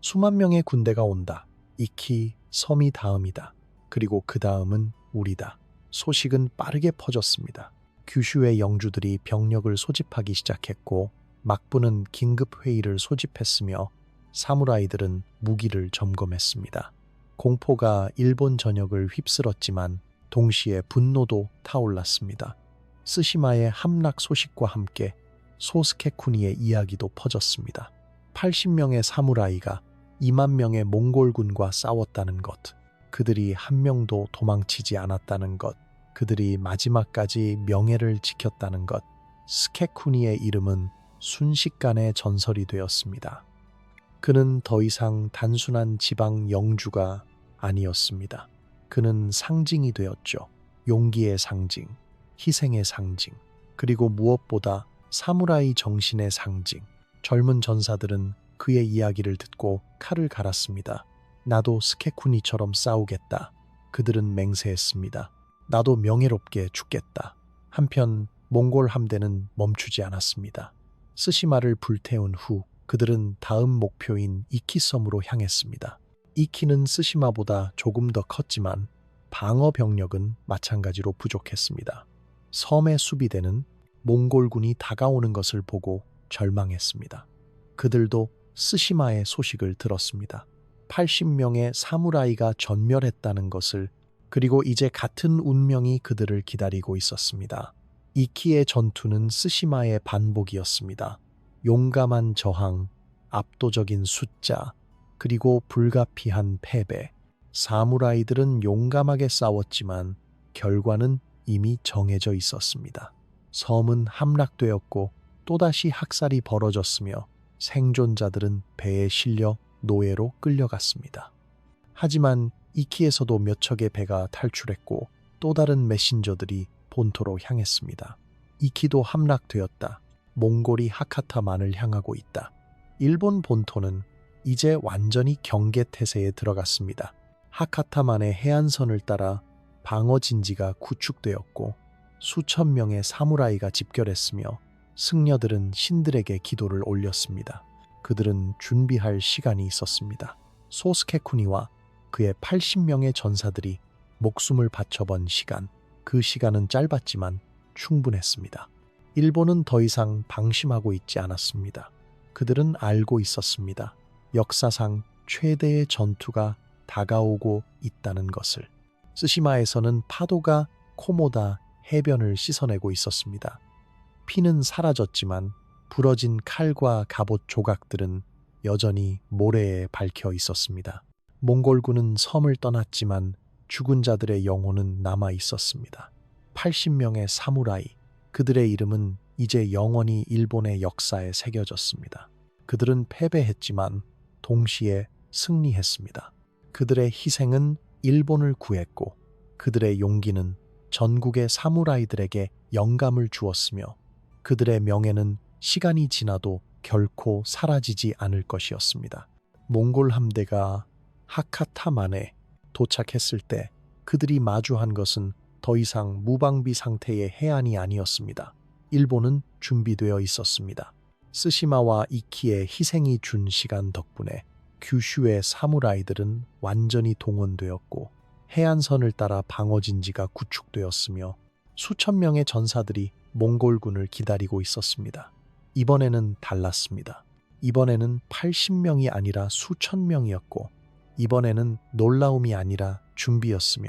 수만 명의 군대가 온다. 이키, 섬이 다음이다. 그리고 그 다음은 우리다. 소식은 빠르게 퍼졌습니다. 규슈의 영주들이 병력을 소집하기 시작했고 막부는 긴급 회의를 소집했으며 사무라이들은 무기를 점검했습니다. 공포가 일본 전역을 휩쓸었지만 동시에 분노도 타올랐습니다. 스시마의 함락 소식과 함께 소스케쿠니의 이야기도 퍼졌습니다. 80명의 사무라이가 2만 명의 몽골군과 싸웠다는 것, 그들이 한 명도 도망치지 않았다는 것, 그들이 마지막까지 명예를 지켰다는 것, 스케쿠니의 이름은 순식간에 전설이 되었습니다. 그는 더 이상 단순한 지방 영주가 아니었습니다. 그는 상징이 되었죠. 용기의 상징, 희생의 상징, 그리고 무엇보다 사무라이 정신의 상징. 젊은 전사들은 그의 이야기를 듣고 칼을 갈았습니다. 나도 스케쿠니처럼 싸우겠다. 그들은 맹세했습니다. 나도 명예롭게 죽겠다. 한편 몽골 함대는 멈추지 않았습니다. 스시마를 불태운 후 그들은 다음 목표인 이키섬으로 향했습니다. 이키는 스시마보다 조금 더 컸지만 방어 병력은 마찬가지로 부족했습니다. 섬의 수비대는 몽골군이 다가오는 것을 보고 절망했습니다. 그들도 스시마의 소식을 들었습니다. 80명의 사무라이가 전멸했다는 것을, 그리고 이제 같은 운명이 그들을 기다리고 있었습니다. 이키의 전투는 스시마의 반복이었습니다. 용감한 저항, 압도적인 숫자, 그리고 불가피한 패배. 사무라이들은 용감하게 싸웠지만 결과는 이미 정해져 있었습니다. 섬은 함락되었고 또다시 학살이 벌어졌으며 생존자들은 배에 실려 노예로 끌려갔습니다. 하지만 이키에서도 몇 척의 배가 탈출했고 또 다른 메신저들이 본토로 향했습니다. 이키도 함락되었다. 몽골이 하카타만을 향하고 있다. 일본 본토는 이제 완전히 경계태세에 들어갔습니다. 하카타만의 해안선을 따라 방어진지가 구축되었고 수천 명의 사무라이가 집결했으며 승려들은 신들에게 기도를 올렸습니다. 그들은 준비할 시간이 있었습니다. 소스케쿠니와 그의 80명의 전사들이 목숨을 바쳐본 시간, 그 시간은 짧았지만 충분했습니다. 일본은 더 이상 방심하고 있지 않았습니다. 그들은 알고 있었습니다. 역사상 최대의 전투가 다가오고 있다는 것을. 스시마에서는 파도가 코모다 해변을 씻어내고 있었습니다. 피는 사라졌지만 부러진 칼과 갑옷 조각들은 여전히 모래에 밝혀 있었습니다. 몽골군은 섬을 떠났지만 죽은 자들의 영혼은 남아 있었습니다. 80명의 사무라이, 그들의 이름은 이제 영원히 일본의 역사에 새겨졌습니다. 그들은 패배했지만 동시에 승리했습니다. 그들의 희생은 일본을 구했고 그들의 용기는 전국의 사무라이들에게 영감을 주었으며 그들의 명예는 시간이 지나도 결코 사라지지 않을 것이었습니다. 몽골 함대가 하카타만에 도착했을 때 그들이 마주한 것은 더 이상 무방비 상태의 해안이 아니었습니다. 일본은 준비되어 있었습니다. 스시마와 이키의 희생이 준 시간 덕분에 규슈의 사무라이들은 완전히 동원되었고 해안선을 따라 방어진지가 구축되었으며 수천 명의 전사들이 몽골군을 기다리고 있었습니다. 이번에는 달랐습니다. 이번에는 80명이 아니라 수천 명이었고 이번에는 놀라움이 아니라 준비였으며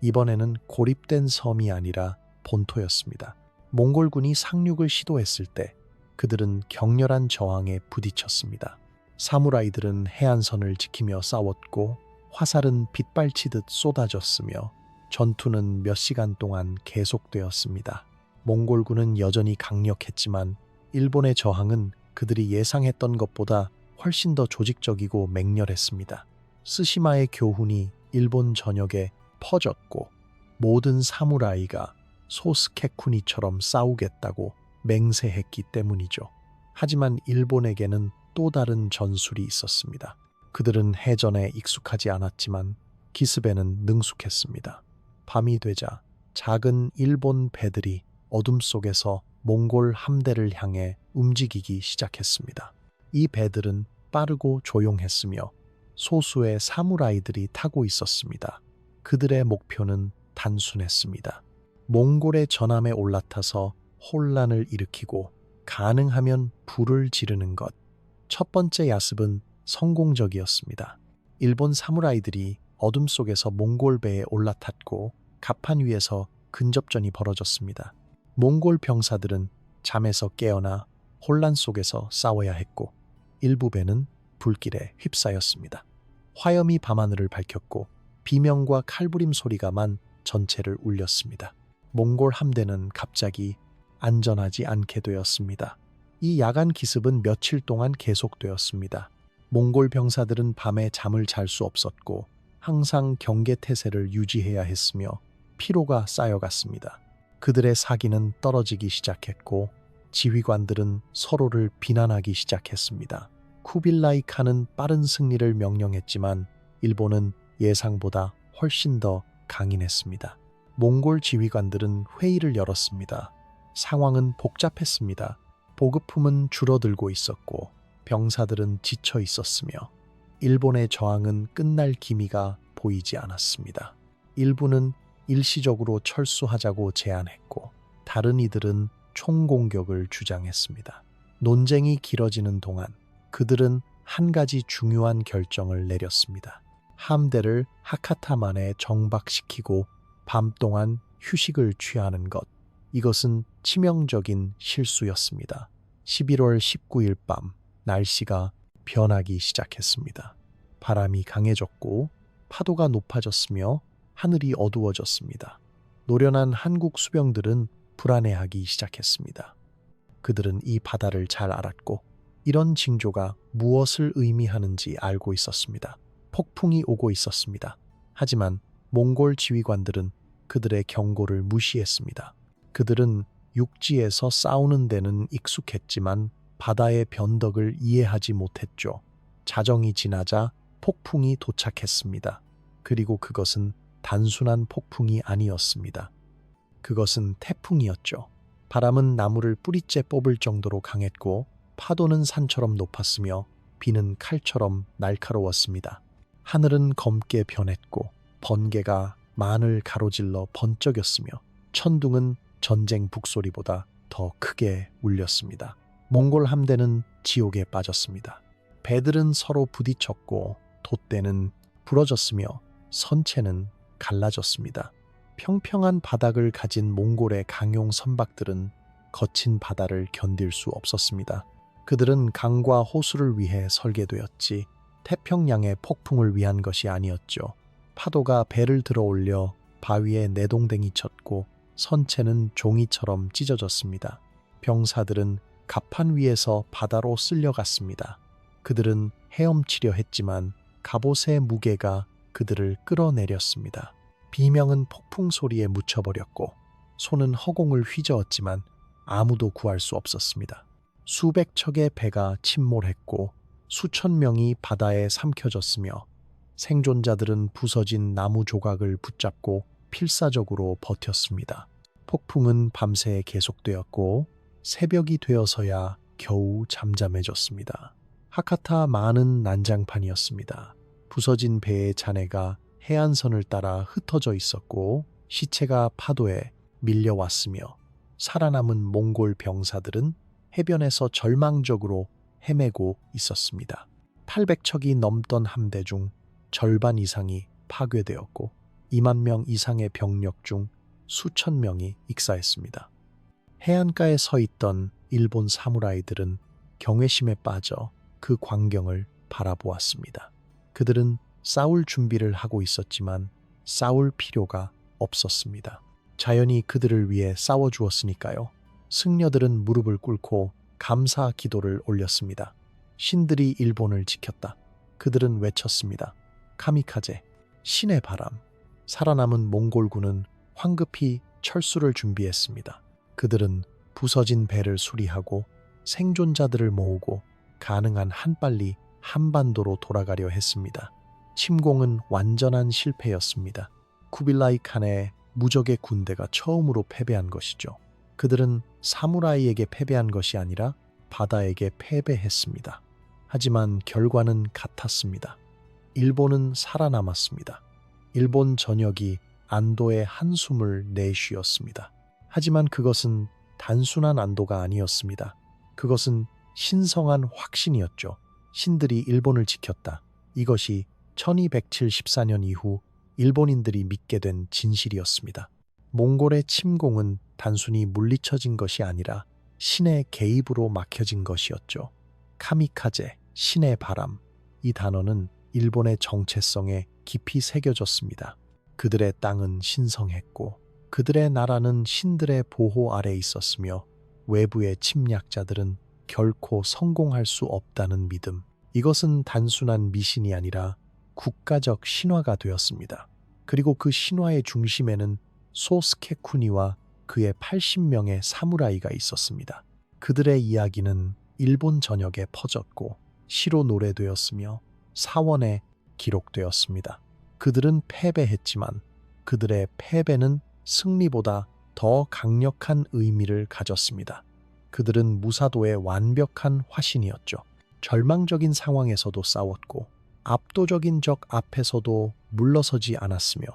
이번에는 고립된 섬이 아니라 본토였습니다. 몽골군이 상륙을 시도했을 때 그들은 격렬한 저항에 부딪혔습니다. 사무라이들은 해안선을 지키며 싸웠고 화살은 빗발치듯 쏟아졌으며 전투는 몇 시간 동안 계속되었습니다. 몽골군은 여전히 강력했지만 일본의 저항은 그들이 예상했던 것보다 훨씬 더 조직적이고 맹렬했습니다. 스시마의 교훈이 일본 전역에 퍼졌고 모든 사무라이가 소스케쿠니처럼 싸우겠다고 맹세했기 때문이죠. 하지만 일본에게는 또 다른 전술이 있었습니다. 그들은 해전에 익숙하지 않았지만 기습에는 능숙했습니다. 밤이 되자 작은 일본 배들이 어둠 속에서 몽골 함대를 향해 움직이기 시작했습니다. 이 배들은 빠르고 조용했으며 소수의 사무라이들이 타고 있었습니다. 그들의 목표는 단순했습니다. 몽골의 전함에 올라타서 혼란을 일으키고 가능하면 불을 지르는 것. 첫 번째 야습은 성공적이었습니다. 일본 사무라이들이 어둠 속에서 몽골 배에 올라탔고 갑판 위에서 근접전이 벌어졌습니다. 몽골 병사들은 잠에서 깨어나 혼란 속에서 싸워야 했고 일부 배는 불길에 휩싸였습니다. 화염이 밤하늘을 밝혔고 비명과 칼부림 소리가만 전체를 울렸습니다. 몽골 함대는 갑자기 안전하지 않게 되었습니다. 이 야간 기습은 며칠 동안 계속되었습니다. 몽골 병사들은 밤에 잠을 잘 수 없었고 항상 경계 태세를 유지해야 했으며 피로가 쌓여갔습니다. 그들의 사기는 떨어지기 시작했고 지휘관들은 서로를 비난하기 시작했습니다. 쿠빌라이 칸은 빠른 승리를 명령했지만 일본은 예상보다 훨씬 더 강인했습니다. 몽골 지휘관들은 회의를 열었습니다. 상황은 복잡했습니다. 보급품은 줄어들고 있었고 병사들은 지쳐 있었으며 일본의 저항은 끝날 기미가 보이지 않았습니다. 일부는 일시적으로 철수하자고 제안했고 다른 이들은 총공격을 주장했습니다. 논쟁이 길어지는 동안 그들은 한 가지 중요한 결정을 내렸습니다. 함대를 하카타만에 정박시키고 밤 동안 휴식을 취하는 것. 이것은 치명적인 실수였습니다. 11월 19일 밤 날씨가 변하기 시작했습니다. 바람이 강해졌고 파도가 높아졌으며 하늘이 어두워졌습니다. 노련한 한국 수병들은 불안해하기 시작했습니다. 그들은 이 바다를 잘 알았고 이런 징조가 무엇을 의미하는지 알고 있었습니다. 폭풍이 오고 있었습니다. 하지만 몽골 지휘관들은 그들의 경고를 무시했습니다. 그들은 육지에서 싸우는 데는 익숙했지만 바다의 변덕을 이해하지 못했죠. 자정이 지나자 폭풍이 도착했습니다. 그리고 그것은 단순한 폭풍이 아니었습니다. 그것은 태풍이었죠. 바람은 나무를 뿌리째 뽑을 정도로 강했고 파도는 산처럼 높았으며 비는 칼처럼 날카로웠습니다. 하늘은 검게 변했고 번개가 만을 가로질러 번쩍였으며 천둥은 전쟁 북소리보다 더 크게 울렸습니다. 몽골 함대는 지옥에 빠졌습니다. 배들은 서로 부딪혔고 돛대는 부러졌으며 선체는 갈라졌습니다. 평평한 바닥을 가진 몽골의 강용 선박들은 거친 바다를 견딜 수 없었습니다. 그들은 강과 호수를 위해 설계되었지 태평양의 폭풍을 위한 것이 아니었죠. 파도가 배를 들어올려 바위에 내동댕이 쳤고 선체는 종이처럼 찢어졌습니다. 병사들은 갑판 위에서 바다로 쓸려갔습니다. 그들은 헤엄치려 했지만 갑옷의 무게가 그들을 끌어내렸습니다. 비명은 폭풍 소리에 묻혀버렸고 손은 허공을 휘저었지만 아무도 구할 수 없었습니다. 수백 척의 배가 침몰했고 수천 명이 바다에 삼켜졌으며 생존자들은 부서진 나무 조각을 붙잡고 필사적으로 버텼습니다. 폭풍은 밤새 계속되었고 새벽이 되어서야 겨우 잠잠해졌습니다. 하카타 많은 난장판이었습니다. 부서진 배의 잔해가 해안선을 따라 흩어져 있었고 시체가 파도에 밀려왔으며 살아남은 몽골 병사들은 해변에서 절망적으로 헤매고 있었습니다. 800척이 넘던 함대 중 절반 이상이 파괴되었고 2만 명 이상의 병력 중 수천 명이 익사했습니다. 해안가에 서 있던 일본 사무라이들은 경외심에 빠져 그 광경을 바라보았습니다. 그들은 싸울 준비를 하고 있었지만 싸울 필요가 없었습니다. 자연이 그들을 위해 싸워주었으니까요. 승려들은 무릎을 꿇고 감사 기도를 올렸습니다. 신들이 일본을 지켰다. 그들은 외쳤습니다. 카미카제, 신의 바람. 살아남은 몽골군은 황급히 철수를 준비했습니다. 그들은 부서진 배를 수리하고 생존자들을 모으고 가능한 한 빨리 한반도로 돌아가려 했습니다. 침공은 완전한 실패였습니다. 쿠빌라이 칸의 무적의 군대가 처음으로 패배한 것이죠. 그들은 사무라이에게 패배한 것이 아니라 바다에게 패배했습니다. 하지만 결과는 같았습니다. 일본은 살아남았습니다. 일본 전역이 안도의 한숨을 내쉬었습니다. 하지만 그것은 단순한 안도가 아니었습니다. 그것은 신성한 확신이었죠. 신들이 일본을 지켰다. 이것이 1274년 이후 일본인들이 믿게 된 진실이었습니다. 몽골의 침공은 단순히 물리쳐진 것이 아니라 신의 개입으로 막혀진 것이었죠. 카미카제, 신의 바람, 이 단어는 일본의 정체성에 깊이 새겨졌습니다. 그들의 땅은 신성했고 그들의 나라는 신들의 보호 아래 있었으며 외부의 침략자들은 결코 성공할 수 없다는 믿음. 이것은 단순한 미신이 아니라 국가적 신화가 되었습니다. 그리고 그 신화의 중심에는 소스케쿠니와 그의 80명의 사무라이가 있었습니다. 그들의 이야기는 일본 전역에 퍼졌고 시로 노래되었으며 사원에 기록되었습니다. 그들은 패배했지만 그들의 패배는 승리보다 더 강력한 의미를 가졌습니다. 그들은 무사도의 완벽한 화신이었죠. 절망적인 상황에서도 싸웠고 압도적인 적 앞에서도 물러서지 않았으며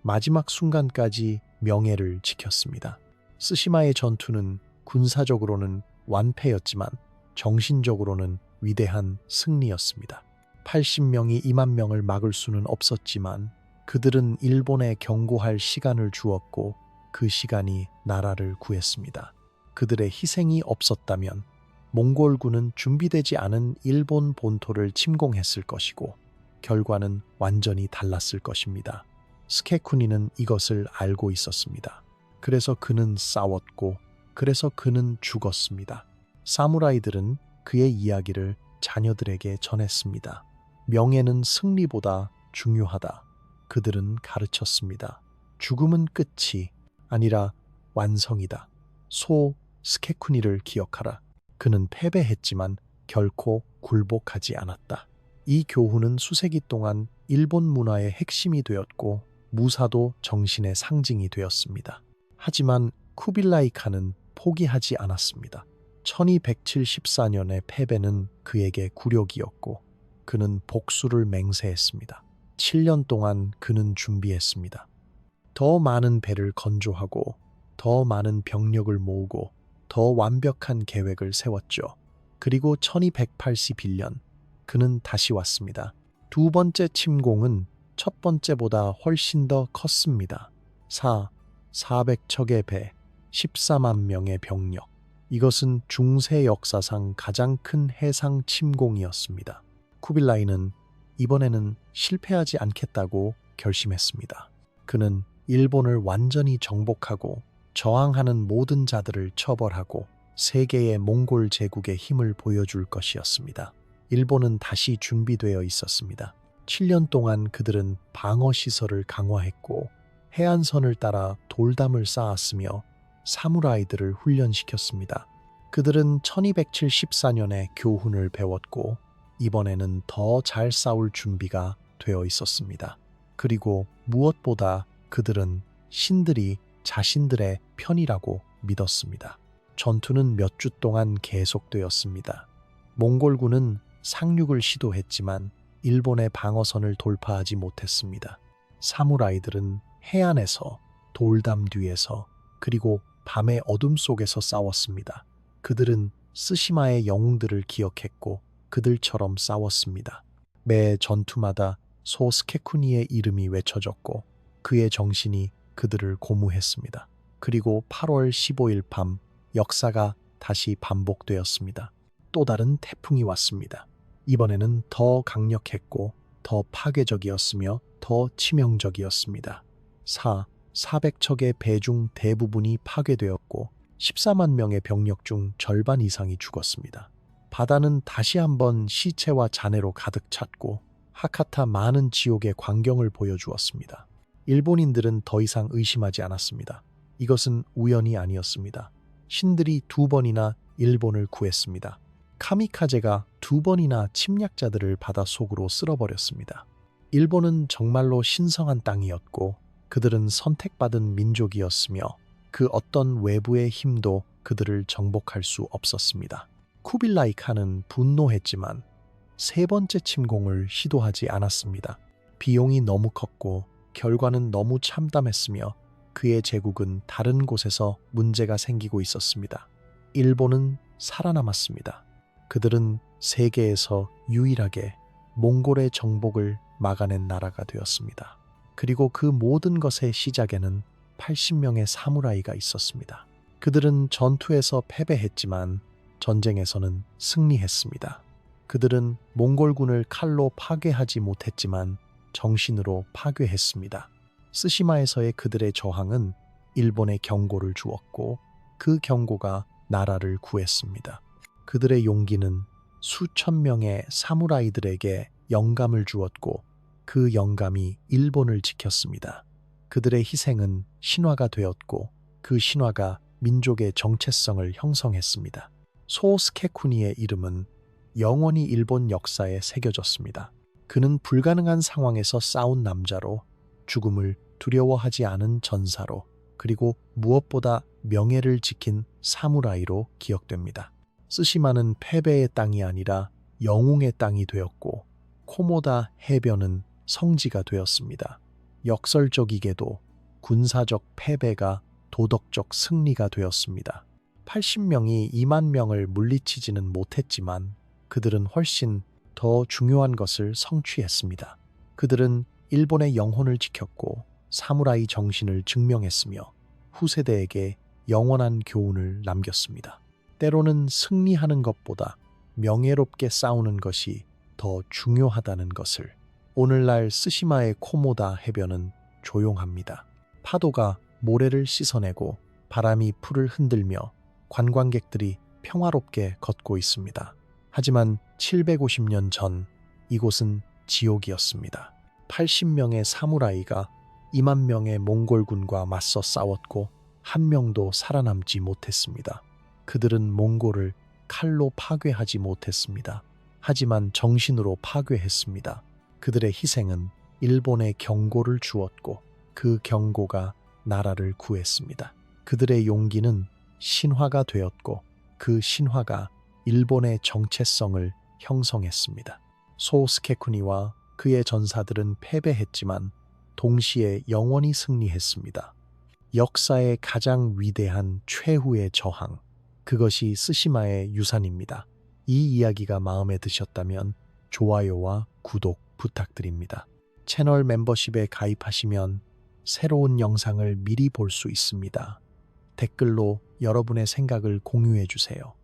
마지막 순간까지 명예를 지켰습니다. 쓰시마의 전투는 군사적으로는 완패였지만 정신적으로는 위대한 승리였습니다. 80명이 2만 명을 막을 수는 없었지만 그들은 일본에 경고할 시간을 주었고 그 시간이 나라를 구했습니다. 그들의 희생이 없었다면 몽골군은 준비되지 않은 일본 본토를 침공했을 것이고 결과는 완전히 달랐을 것입니다. 스케쿠니는 이것을 알고 있었습니다. 그래서 그는 싸웠고 그래서 그는 죽었습니다. 사무라이들은 그의 이야기를 자녀들에게 전했습니다. 명예는 승리보다 중요하다. 그들은 가르쳤습니다. 죽음은 끝이 아니라 완성이다. 소 스케쿠니를 기억하라. 그는 패배했지만 결코 굴복하지 않았다. 이 교훈은 수세기 동안 일본 문화의 핵심이 되었고 무사도 정신의 상징이 되었습니다. 하지만 쿠빌라이 칸은 포기하지 않았습니다. 1274년의 패배는 그에게 굴욕이었고 그는 복수를 맹세했습니다. 7년 동안 그는 준비했습니다. 더 많은 배를 건조하고 더 많은 병력을 모으고 더 완벽한 계획을 세웠죠. 그리고 1281년 그는 다시 왔습니다. 두 번째 침공은 첫 번째보다 훨씬 더 컸습니다. 400척의 배, 14만 명의 병력. 이것은 중세 역사상 가장 큰 해상 침공이었습니다. 쿠빌라이는 이번에는 실패하지 않겠다고 결심했습니다. 그는 일본을 완전히 정복하고 저항하는 모든 자들을 처벌하고 세계의 몽골 제국의 힘을 보여줄 것이었습니다. 일본은 다시 준비되어 있었습니다. 7년 동안 그들은 방어 시설을 강화했고 해안선을 따라 돌담을 쌓았으며 사무라이들을 훈련시켰습니다. 그들은 1274년에 교훈을 배웠고 이번에는 더 잘 싸울 준비가 되어 있었습니다. 그리고 무엇보다 그들은 신들이 자신들의 편이라고 믿었습니다. 전투는 몇 주 동안 계속되었습니다. 몽골군은 상륙을 시도했지만 일본의 방어선을 돌파하지 못했습니다. 사무라이들은 해안에서, 돌담 뒤에서, 그리고 밤의 어둠 속에서 싸웠습니다. 그들은 쓰시마의 영웅들을 기억했고 그들처럼 싸웠습니다. 매 전투마다 소스케쿠니의 이름이 외쳐졌고 그의 정신이 그들을 고무했습니다. 그리고 8월 15일 밤 역사가 다시 반복되었습니다. 또 다른 태풍이 왔습니다. 이번에는 더 강력했고 더 파괴적이었으며 더 치명적이었습니다. 400척의 배 중 대부분이 파괴되었고 14만 명의 병력 중 절반 이상이 죽었습니다. 바다는 다시 한번 시체와 잔해로 가득 찼고 하카타 많은 지옥의 광경을 보여주었습니다. 일본인들은 더 이상 의심하지 않았습니다. 이것은 우연이 아니었습니다. 신들이 2번이나 일본을 구했습니다. 카미카제가 2번이나 침략자들을 바닷속으로 쓸어버렸습니다. 일본은 정말로 신성한 땅이었고 그들은 선택받은 민족이었으며 그 어떤 외부의 힘도 그들을 정복할 수 없었습니다. 쿠빌라이 칸은 분노했지만 세 번째 침공을 시도하지 않았습니다. 비용이 너무 컸고 결과는 너무 참담했으며 그의 제국은 다른 곳에서 문제가 생기고 있었습니다. 일본은 살아남았습니다. 그들은 세계에서 유일하게 몽골의 정복을 막아낸 나라가 되었습니다. 그리고 그 모든 것의 시작에는 80명의 사무라이가 있었습니다. 그들은 전투에서 패배했지만 전쟁에서는 승리했습니다. 그들은 몽골군을 칼로 파괴하지 못했지만 정신으로 파괴했습니다. 스시마에서의 그들의 저항은 일본에 경고를 주었고 그 경고가 나라를 구했습니다. 그들의 용기는 수천 명의 사무라이들에게 영감을 주었고 그 영감이 일본을 지켰습니다. 그들의 희생은 신화가 되었고 그 신화가 민족의 정체성을 형성했습니다. 소스케쿠니의 이름은 영원히 일본 역사에 새겨졌습니다. 그는 불가능한 상황에서 싸운 남자로, 죽음을 두려워하지 않은 전사로, 그리고 무엇보다 명예를 지킨 사무라이로 기억됩니다. 스시마는 패배의 땅이 아니라 영웅의 땅이 되었고 코모다 해변은 성지가 되었습니다. 역설적이게도 군사적 패배가 도덕적 승리가 되었습니다. 80명이 2만 명을 물리치지는 못했지만 그들은 훨씬 더 중요한 것을 성취했습니다. 그들은 일본의 영혼을 지켰고 사무라이 정신을 증명했으며 후세대에게 영원한 교훈을 남겼습니다. 때로는 승리하는 것보다 명예롭게 싸우는 것이 더 중요하다는 것을. 오늘날 스시마의 코모다 해변은 조용합니다. 파도가 모래를 씻어내고 바람이 풀을 흔들며 관광객들이 평화롭게 걷고 있습니다. 하지만 750년 전 이곳은 지옥이었습니다. 80명의 사무라이가 2만 명의 몽골군과 맞서 싸웠고 한 명도 살아남지 못했습니다. 그들은 몽골을 칼로 파괴하지 못했습니다. 하지만 정신으로 파괴했습니다. 그들의 희생은 일본에 경고를 주었고 그 경고가 나라를 구했습니다. 그들의 용기는 신화가 되었고 그 신화가 일본의 정체성을 형성했습니다. 소스케쿠니와 그의 전사들은 패배했지만 동시에 영원히 승리했습니다. 역사의 가장 위대한 최후의 저항, 그것이 스시마의 유산입니다. 이 이야기가 마음에 드셨다면 좋아요와 구독 부탁드립니다. 채널 멤버십에 가입하시면 새로운 영상을 미리 볼 수 있습니다. 댓글로 여러분의 생각을 공유해 주세요.